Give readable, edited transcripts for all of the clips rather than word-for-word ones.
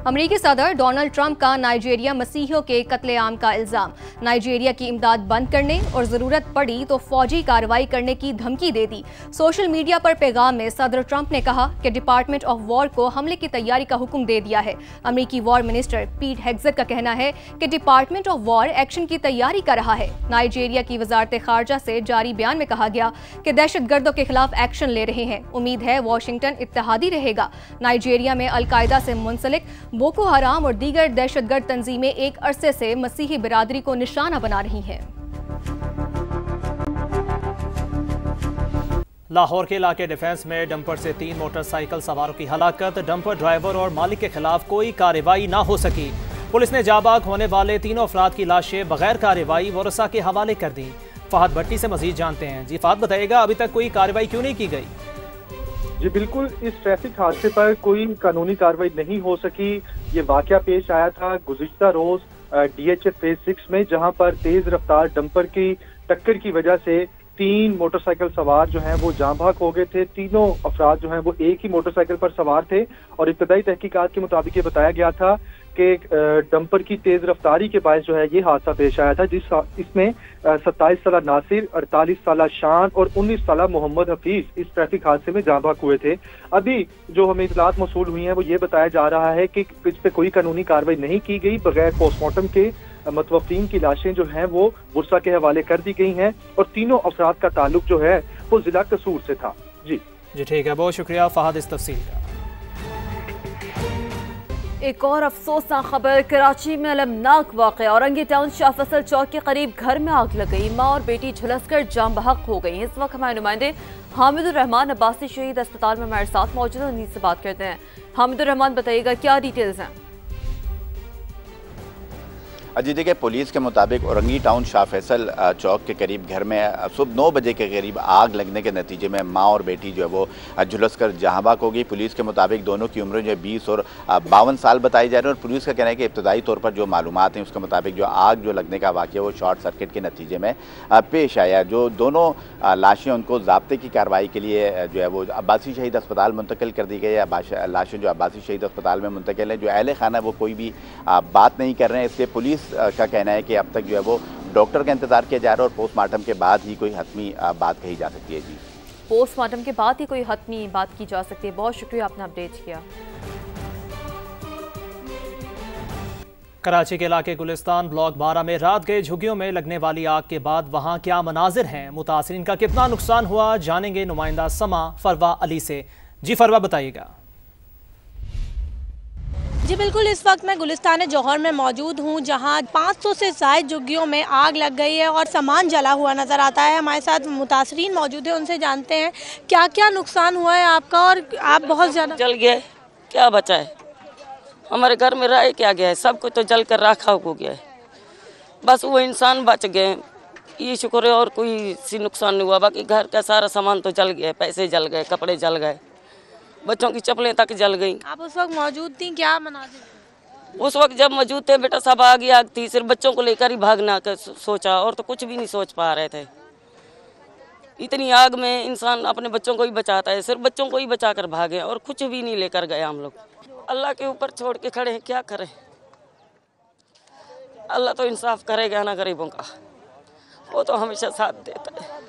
अमेरिकी सदर Donald Trump का नाइजीरिया मसीहियों के कत्लेआम का इल्जाम। नाइजीरिया की इमदाद बंद करने और जरूरत पड़ी तो फौजी कार्रवाई करने की धमकी दे दी। सोशल मीडिया पर पैगाम में सदर ट्रंप ने कहा कि डिपार्टमेंट ऑफ वॉर को हमले की तैयारी का हुक्म दे दिया है। अमेरिकी वॉर मिनिस्टर पीट हेग्सेट का कहना है कि डिपार्टमेंट ऑफ वॉर एक्शन की तैयारी कर रहा है। नाइजीरिया की वजारत खारजा से जारी बयान में कहा गया कि दहशतगर्दों के खिलाफ एक्शन ले रहे हैं। उम्मीद है वॉशिंगटन इत्तेहादी रहेगा। नाइजीरिया में अलकायदा से मुंसलिक बोको हराम और दीगर दहशतगर्द तंजीमें एक अरसे से मसीही बिरादरी को निशाना बना रही हैं। लाहौर के इलाके डिफेंस में डंपर से 3 मोटरसाइकिल सवारों की हलाकत। डंपर ड्राइवर और मालिक के खिलाफ कोई कार्रवाई ना हो सकी। पुलिस ने जाबाग होने वाले तीनों अफराद की लाशें बगैर कार्रवाई वरसा के हवाले कर दी। फहद भट्टी से मजीद जानते हैं। जी फहद, बताइएगा अभी तक कोई कार्रवाई क्यों नहीं की गई? जी बिल्कुल, इस ट्रैफिक हादसे पर कोई कानूनी कार्रवाई नहीं हो सकी। ये वाकया पेश आया था गुज़िश्ता रोज DHF फेज 6 में, जहां पर तेज रफ्तार डंपर की टक्कर की वजह से 3 मोटरसाइकिल सवार जो हैं वो जाँ भाग हो गए थे। तीनों अफराद जो हैं वो एक ही मोटरसाइकिल पर सवार थे और इब्तदाई तहकीकात के मुताबिक ये बताया गया था कि डंपर की तेज रफ्तारी के बायस जो है ये हादसा पेश आया था, इसमें 27 साला नासिर, 48 साला शान और 19 साला मोहम्मद हफीज इस ट्रैफिक हादसे में जाँ भाग हुए थे। अभी जो हमें इतलात मौसूल हुई हैं वो ये बताया जा रहा है कि इस पे कोई कानूनी कार्रवाई नहीं की गई। बगैर पोस्टमार्टम के मतवफीन की लाशें जो हैं वो वर्सा के हवाले कर दी गई हैं और तीनों अफराद का ताल्लुक जो है वो जिला कसूर से था। जी ठीक है, बहुत शुक्रिया फहद इस तफसील का। एक और अफसोसनाक खबर, कराची में अलमनाक वाक़या। औरंगी टाउन शाह फैसल चौक के करीब घर में आग लग गई। माँ और बेटी झुलसकर जाम बहक हो गई। इस वक्त हमारे नुमाइंदे हामिदुर रहमान अब्बासी शहीद अस्पताल में हमारे साथ मौजूद हैं, उन्हीं से बात करते हैं। हामिदुर रहमान, बताइएगा क्या डिटेल्स हैं? जी देखिए, पुलिस के मुताबिक औरंगी टाउन शाह फैसल चौक के करीब घर में सुबह 9 बजे के करीब आग लगने के नतीजे में माँ और बेटी जो है वो झुलसकर जहाँबाग हो गई। पुलिस के मुताबिक दोनों की उम्र जो है 20 और 52 साल बताई जा रही है और पुलिस का कहना है कि इब्तदाई तौर पर जो मालूमात हैं उसके मुताबिक जो आग जो लगने का वाक़या वो शॉर्ट सर्किट के नतीजे में पेश आया। जो दोनों लाशें उनको ज़ाब्ते की कार्रवाई के लिए जो है वो अब्बासी शहीद अस्पताल मुंतकिल कर दी गई है। लाशें जो अब्बासी शहीद अस्पताल में मुंतकिल है। जो अहले खाना वो कोई भी बात नहीं कर रहे हैं, इसलिए पुलिस का कहना है कि अब तक जो है वो डॉक्टर का इंतजार किया जा रहा है और पोस्टमार्टम के बाद ही कोई हतमी बात कही जा सकती है। जी, पोस्टमार्टम के बाद ही कोई हतमी बात की जा सकती है। बहुत शुक्रिया, आपने अपडेट किया। कराची के इलाके गुलिस्तान ब्लॉक 12 में रात गए झुग्गियों में लगने वाली आग के बाद वहां क्या मनाजिर हैं, मुतासिरीन का कितना नुकसान हुआ, जानेंगे नुमाइंदा समा फरवा अली से। जी फरवा, बताइएगा। जी बिल्कुल, इस वक्त मैं गुलिस्तान जौहर में मौजूद हूँ, जहाँ 500 से ज़ायद झुग्गियों में आग लग गई है और सामान जला हुआ नज़र आता है। हमारे साथ मुतासरीन मौजूद है, उनसे जानते हैं क्या क्या नुकसान हुआ है आपका। और आप बहुत ज़्यादा जल गए, क्या बचा है हमारे घर में, रह क्या गया है, सब कुछ तो जल कर राखा हो गया है। बस वो इंसान बच गए, ये शुक्र है, और कोई सी नुकसान नहीं हुआ। बाकी घर का सारा सामान तो जल गया, पैसे जल गए, कपड़े जल गए, बच्चों की चप्पलें तक जल गई। आप उस वक्त मौजूद थी, क्या मनाजिर? उस वक्त जब मौजूद थे बेटा सब आगे आग थी, सिर्फ बच्चों को लेकर ही भागना का सोचा और तो कुछ भी नहीं सोच पा रहे थे। इतनी आग में इंसान अपने बच्चों को ही बचाता है, सिर्फ बच्चों को ही बचा कर भागे और कुछ भी नहीं लेकर गए हम लोग। अल्लाह के ऊपर छोड़ के खड़े हैं, क्या करें। अल्लाह तो इंसाफ करेगा ना गरीबों का, वो तो हमेशा साथ देता है।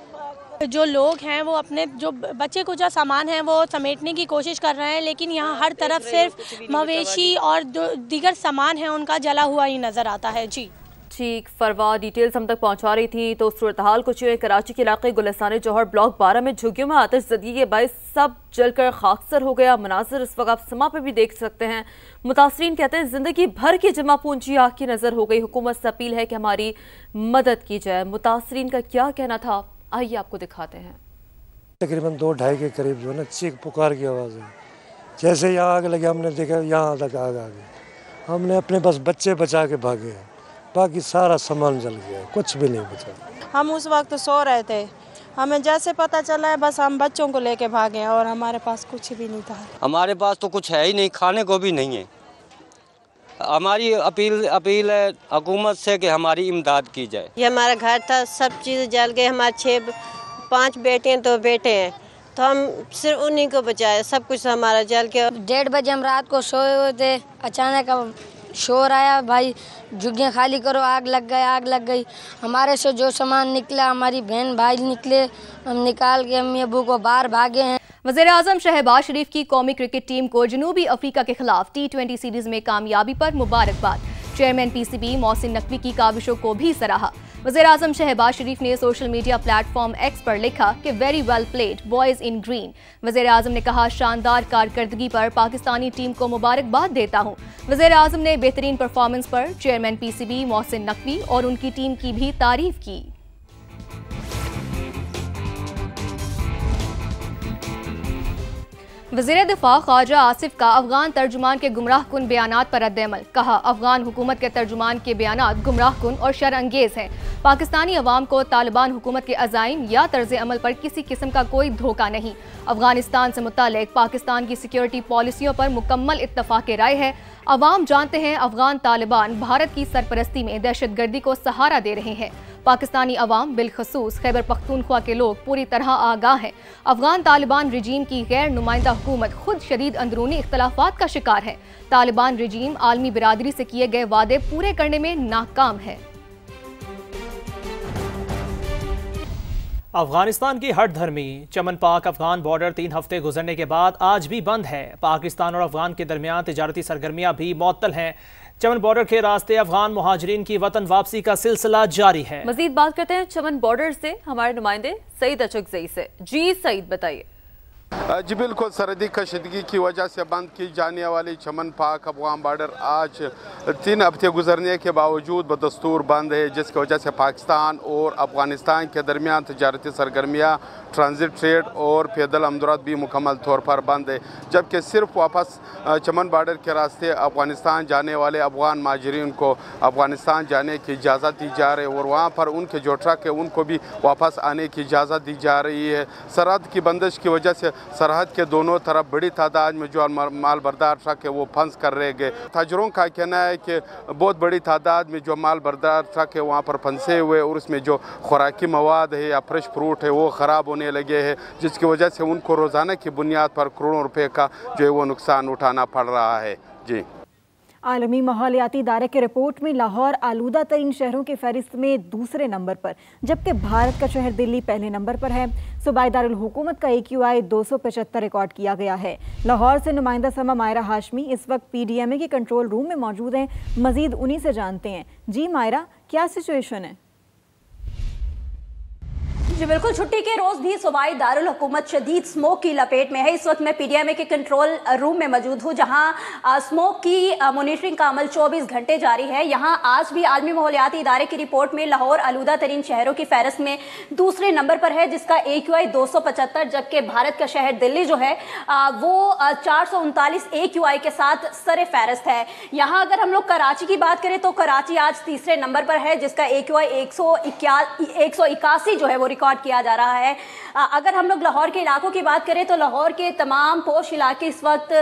जो लोग हैं वो अपने जो बच्चे को जो सामान है वो समेटने की कोशिश कर रहे हैं, लेकिन यहाँ हर तरफ सिर्फ मवेशी और दीगर सामान है उनका जला हुआ ही नज़र आता है। जी ठीक, फरवा डिटेल्स हम तक पहुँचा रही थी। तो सूरत हाल कुछ कराची के इलाके गुलिस्तान जौहर ब्लॉक 12 में झुग्गियों में आतिशज़दी के बायस सब जलकर खाकसर हो गया। मनाजिर इस वक्त आप समा पे भी देख सकते हैं। मुतासरीन कहते हैं ज़िंदगी भर की जमा पूंजी आग की नज़र हो गई। हुकूमत से अपील है कि हमारी मदद की जाए। मुतासरीन का क्या कहना था, आइए आपको दिखाते हैं। तकरीबन 2-2.5 के करीब जो है ना चीख पुकार की आवाज़ है। जैसे यहाँ आग लगी हमने देखा यहाँ तक आग आ गई, हमने अपने बस बच्चे बचा के भागे हैं, बाकी सारा सामान जल गया, कुछ भी नहीं बचा। हम उस वक्त सो रहे थे, हमें जैसे पता चला है बस हम बच्चों को लेके भागे और हमारे पास कुछ भी नहीं था। हमारे पास तो कुछ है ही नहीं, खाने को भी नहीं है। हमारी अपील है हुकूमत से कि हमारी इमदाद की जाए। ये हमारा घर था, सब चीज़ जल गए। हमारे 5 बेटे हैं, 2 बेटे हैं, तो हम सिर्फ उन्हीं को बचाए, सब कुछ हमारा जल के। 1:30 बजे हम रात को सोए हुए थे, अचानक शोर आया, भाई झुग्गियाँ खाली करो, आग लग गई, आग लग गई। हमारे से जो सामान निकला, हमारी बहन भाई निकले, हम निकाल के अम्मी अबू को बाहर भागे हैं। वज़ीर-ए-आज़म शहबाज शरीफ की कौमी क्रिकेट टीम को जनूबी अफ्रीका के खिलाफ T20 सीरीज में कामयाबी पर मुबारकबाद। चेयरमैन PCB मोहसिन नकवी की काविशों को भी सराहा। वज़ीर-ए-आज़म शहबाज शरीफ ने सोशल मीडिया प्लेटफॉर्म X पर लिखा कि very well played boys in green. वज़ीर-ए-आज़म ने कहा, शानदार कारकर्दगी पर पाकिस्तानी टीम को मुबारकबाद देता हूँ। वज़ीर-ए-आज़म ने बेहतरीन परफॉर्मेंस पर चेयरमैन PCB मोहसिन नकवी और उनकी टीम की भी तारीफ की। वज़ीर दिफा ख्वाजा आसिफ का अफगान तर्जुमान के गुमराह कुन बयानात पर रद्द-ए-अमल। कहा, अफगान हुकूमत के तर्जुमान के बयानात गुमराह कुन और शर अंगेज हैं। पाकिस्तानी अवाम को तालिबान हुकूमत के अज़ाइम या तर्ज अमल पर किसी किस्म का कोई धोखा नहीं। अफगानिस्तान से मुतालिक पाकिस्तान की सिक्योरिटी पॉलिसियों पर मुकम्मल इत्तफाक राय है। अवाम जानते हैं अफगान तालिबान भारत की सरपरस्ती में दहशतगर्दी को सहारा दे रहे हैं। पाकिस्तानी अवाम बिलखसूस खैबर पख्तूनख्वा के लोग पूरी तरह आगाह हैं। अफगान तालिबान रिजीम की गैर नुमाइंदा हुकूमत खुद शदीद अंदरूनी इख्तलाफात का शिकार है। तालिबान रिजीम आलमी बिरादरी से किए गए वादे पूरे करने में नाकाम है। अफगानिस्तान की हट धर्मी चमन पाक अफगान बॉर्डर 3 हफ्ते गुजरने के बाद आज भी बंद है। पाकिस्तान और अफगान के दरमियान तिजारती सरगर्मियां भी मुअत्तल हैं। चमन बॉर्डर के रास्ते अफगान मुहाजिरीन की वतन वापसी का सिलसिला जारी है। मजीद बात करते हैं चमन बॉर्डर से हमारे नुमाइंदे सईद अचकज़ई से। जी सईद, बताइए। जी बिल्कुल, सरहदी कशीदगी की वजह से बंद की जाने वाली चमन पाक अफगान बॉर्डर आज 3 हफ्ते गुजरने के बावजूद बदस्तूर बंद है, जिसकी वजह से पाकिस्तान और अफगानिस्तान के दरमियान तजारती सरगर्मियाँ, ट्रांजिट ट्रेड और पैदल आमदोरफ्त भी मुकम्मल तौर पर बंद है। जबकि सिर्फ वापस चमन बॉर्डर के रास्ते अफगानिस्तान जाने वाले अफगान महाजरीन को अफगानिस्तान जाने की इजाज़त दी जा रही है और वहाँ पर उनके जो ट्रक है उनको भी वापस आने की इजाज़त दी जा रही है। सरहद की बंदिश की वजह से सरहद के दोनों तरफ बड़ी तादाद में जो माल बरदार ट्रक है वो फंस कर रह गए। ताजरों का कहना है कि बहुत बड़ी तादाद में जो माल बरदार ट्रक है वहाँ पर फंसे हुए और उसमें जो खुराकी मवाद है या फ्रेश फ्रूट है वो ख़राब होने लगे हैं, जिसकी वजह से उनको रोज़ाना की बुनियाद पर करोड़ों रुपए का जो है वो नुकसान उठाना पड़ रहा है। जी, आलमी माहौलियाती इदारे की रिपोर्ट में लाहौर आलूदा तरीन शहरों की फहरिस्त में दूसरे नंबर पर, जबकि भारत का शहर दिल्ली पहले नंबर पर है। सूबाई दारुल हुकूमत का AQI 275 रिकॉर्ड किया गया है। लाहौर से नुमाइंदा समा मायरा हाशमी इस वक्त PDMA के कंट्रोल रूम में मौजूद हैं। मजीद उन्हीं से जानते हैं। जी मायरा, क्या सिचुएशन है? जी बिल्कुल, छुट्टी के रोज भी सूबाई दारुल हुकूमत शदीद स्मोक की लपेट में है। इस वक्त मैं PDMA के कंट्रोल रूम में मौजूद हूँ, जहाँ स्मोक की मॉनिटरिंग का अमल 24 घंटे जारी है। यहाँ आज भी आलमी माहौलियाती इदारे की रिपोर्ट में लाहौर आलूदा तरीन शहरों की फहरिस्त में दूसरे नंबर पर है, जिसका AQI 275, जबकि भारत का शहर दिल्ली जो है वो 439 AQI के साथ सरे फहरिस्त है। यहाँ अगर हम लोग कराची की बात करें तो कराची आज तीसरे नंबर पर है, जिसका AQI 181 जो है वो रिकॉर्ड किया जा रहा है। अगर हम लोग लाहौर के इलाकों की बात करें तो लाहौर के तमाम पोश इलाके इस वक्त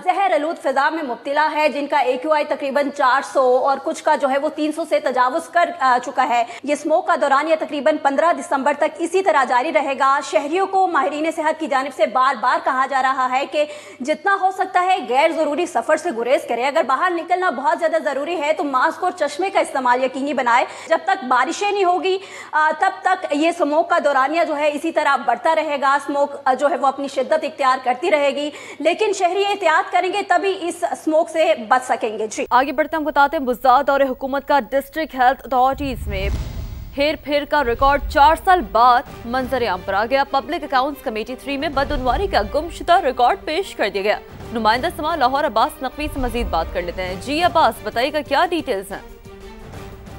जहर आलूद फिजा में मुब्तला है, जिनका AQI तकरीबन 400 और कुछ का जो है वो 300 से तजावुज कर चुका है। ये स्मोक का दौरान या तकरीबन 15 दिसंबर तक इसी तरह जारी रहेगा। शहरियों को माहिरीन सेहत की जानिब से बार बार कहा जा रहा है कि जितना हो सकता है गैर ज़रूरी सफ़र से गुरेज करें। अगर बाहर निकलना बहुत ज़्यादा ज़रूरी है तो मास्क और चश्मे का इस्तेमाल यकीनी बनाए। जब तक बारिशें नहीं होगी तब तक ये स्मोक का दौरानिया जो है इसी तरह बढ़ता रहेगा। स्मोक जो है वो अपनी शिद्दत इख्तियार करती रहेगी, लेकिन शहरी एहतियात करेंगे तभी इस स्मोक से बच सकेंगे। जी, आगे बढ़ते हम बताते हैं बुज़दाद और हुकूमत का डिस्ट्रिक्ट हेल्थ अथॉरिटीज में हेर फेर का रिकॉर्ड 4 साल बाद मंजर आम पर आ गया। पब्लिक अकाउंट्स कमेटी 3 में बदउनवानी का गुमशुदा रिकॉर्ड पेश कर दिया गया। नुमाइंदा समा लाहौर अब्बास नकवी से मजीद बात कर लेते हैं। जी अब्बास, बताइएगा क्या डिटेल्स हैं?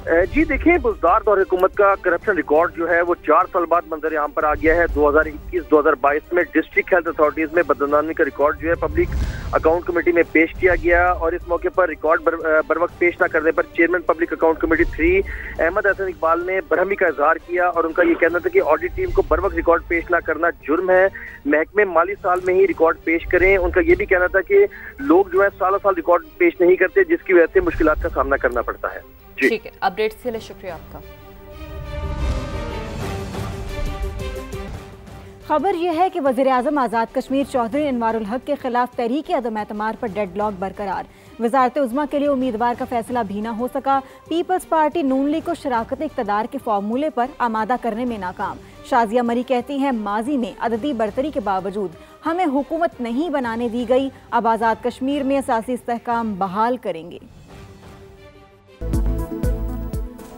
जी देखिए, बुज़दार और हुकूमत का करप्शन रिकॉर्ड जो है वो 4 साल बाद मंजर आम पर आ गया है। 2021-2022 में डिस्ट्रिक्ट हेल्थ अथॉरिटीज में बदनामी का रिकॉर्ड जो है पब्लिक अकाउंट कमेटी में पेश किया गया और इस मौके पर रिकॉर्ड बर वक्त पेश न करने पर chairman public account committee 3 Ahmed Hassan Iqbal ने बरहमी का इजहार किया और उनका ये कहना था कि ऑडिट टीम को बर वक्त रिकॉर्ड पेश न करना जुर्म है, महकमे माली साल में ही रिकॉर्ड पेश करें। उनका ये भी कहना था कि लोग जो है सालों साल रिकॉर्ड पेश नहीं करते, जिसकी वजह से मुश्किलात का सामना करना पड़ता है। ठीक है, अपडेट्स के लिए शुक्रिया आपका। खबर यह है कि वज़ीर-ए-आज़म आज़ाद कश्मीर चौधरी अनवारुल हक के खिलाफ तहरीक अदम एतमाद पर डेडलॉक बरकरार। वज़ारत उज़्मा के लिए उम्मीदवार का फैसला भी न हो सका। पीपल्स पार्टी नून लीग को शराकत इक़्तिदार के फार्मूले पर आमादा करने में नाकाम। शाजिया मरी कहती हैं, माजी में अददी बरतरी के बावजूद हमें हुकूमत नहीं बनाने दी गई, अब आज़ाद कश्मीर में असासी इस्तेहकाम बहाल करेंगे।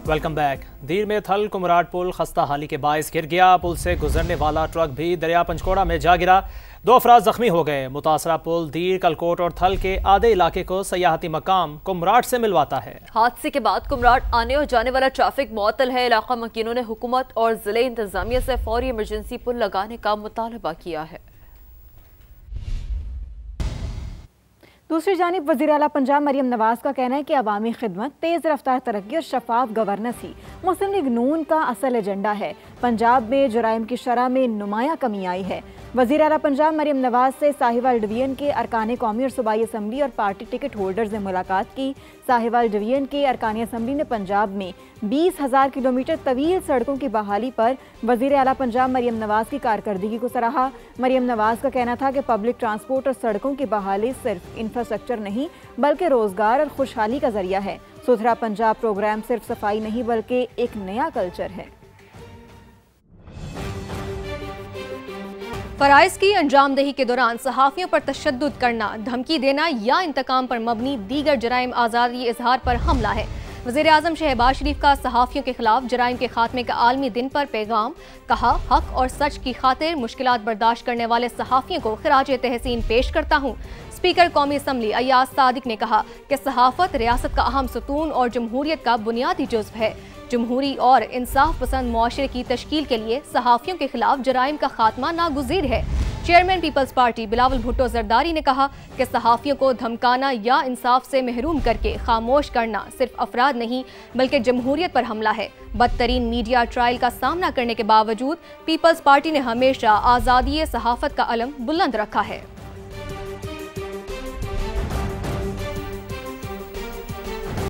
Welcome back. दीर में थल कुमराट पुल खस्ता हाली के बायस गिर गया। पुल से गुजरने वाला ट्रक भी दरिया पंचकोड़ा में जा गिरा। 2 अफराद जख्मी हो गए। मुतासरा पुल दीर, कलकोट और थल के आधे इलाके को सयाहती मकाम कुमराट से मिलवाता है। हादसे के बाद कुमराट आने और जाने वाला ट्रैफिक मुअत्तल है। इलाका मकीनों ने हुकूमत और जिले इंतजामिया से फौरी इमरजेंसी पुल लगाने का मुतालबा किया है। दूसरी जानिब वज़ीर आला पंजाब मरियम नवाज का कहना है कि अवामी खिदमत, तेज़ रफ्तार तरक्की और शफाफ गवर्नेंस ही मुस्लिम लीग नून का असल एजेंडा है। पंजाब में जराइम की शरह में नुमाया कमी आई है। वज़ीर आला पंजाब मरियम नवाज से साहिवाल डिवीजन के अरकान कौमी और सूबाई असम्बली और पार्टी टिकट होल्डर्स ने मुलाकात की। साहिवाल डिवीजन के अरकान असम्बली ने पंजाब में 20,000 किलोमीटर तवील सड़कों की बहाली पर वज़ीर आला पंजाब मरियम नवाज की कारकर्दगी को सराहा। मरियम नवाज का कहना था कि पब्लिक ट्रांसपोर्ट और सड़कों की बहाली सिर्फ इंफ्रास्ट्रक्चर नहीं बल्कि रोजगार और खुशहाली का जरिया है। सुथरा पंजाब प्रोग्राम सिर्फ सफाई नहीं बल्कि एक नया कल्चर है। फराइज की अंजामदही के दौरान सहाफ़ियों पर तशद्दुद करना, धमकी देना या इंतकाम पर मबनी दीगर जराइम आज़ादी इजहार पर हमला है। वज़ीर-ए-आज़म शहबाज शरीफ का सहाफ़ियों के खिलाफ जराइम के खात्मे का आलमी दिन पर पैगाम। कहा, हक और सच की खातिर मुश्किलात बर्दाश्त करने वाले सहाफ़ियों को खिराजे तहसीन पेश करता हूँ। स्पीकर कौमी असम्बली अयाज सादिक ने कहा कि सहाफ़त रियासत का अहम सतून और जमहूरियत का बुनियादी जुज़्व है। जमहूरी और इंसाफ पसंद मुआशरे की तश्कील के लिए सहाफ़ियों के खिलाफ जराइम का खात्मा नागुज़ीर है। Chairman Peoples Party Bilawal Bhutto Zardari ने कहा कि सहाफ़ियों को धमकाना या इंसाफ से महरूम करके खामोश करना सिर्फ अफराद नहीं बल्कि जमहूरियत पर हमला है। बदतरीन मीडिया ट्रायल का सामना करने के बावजूद पीपल्स पार्टी ने हमेशा आज़ादी सहाफ़त का अलम बुलंद रखा है।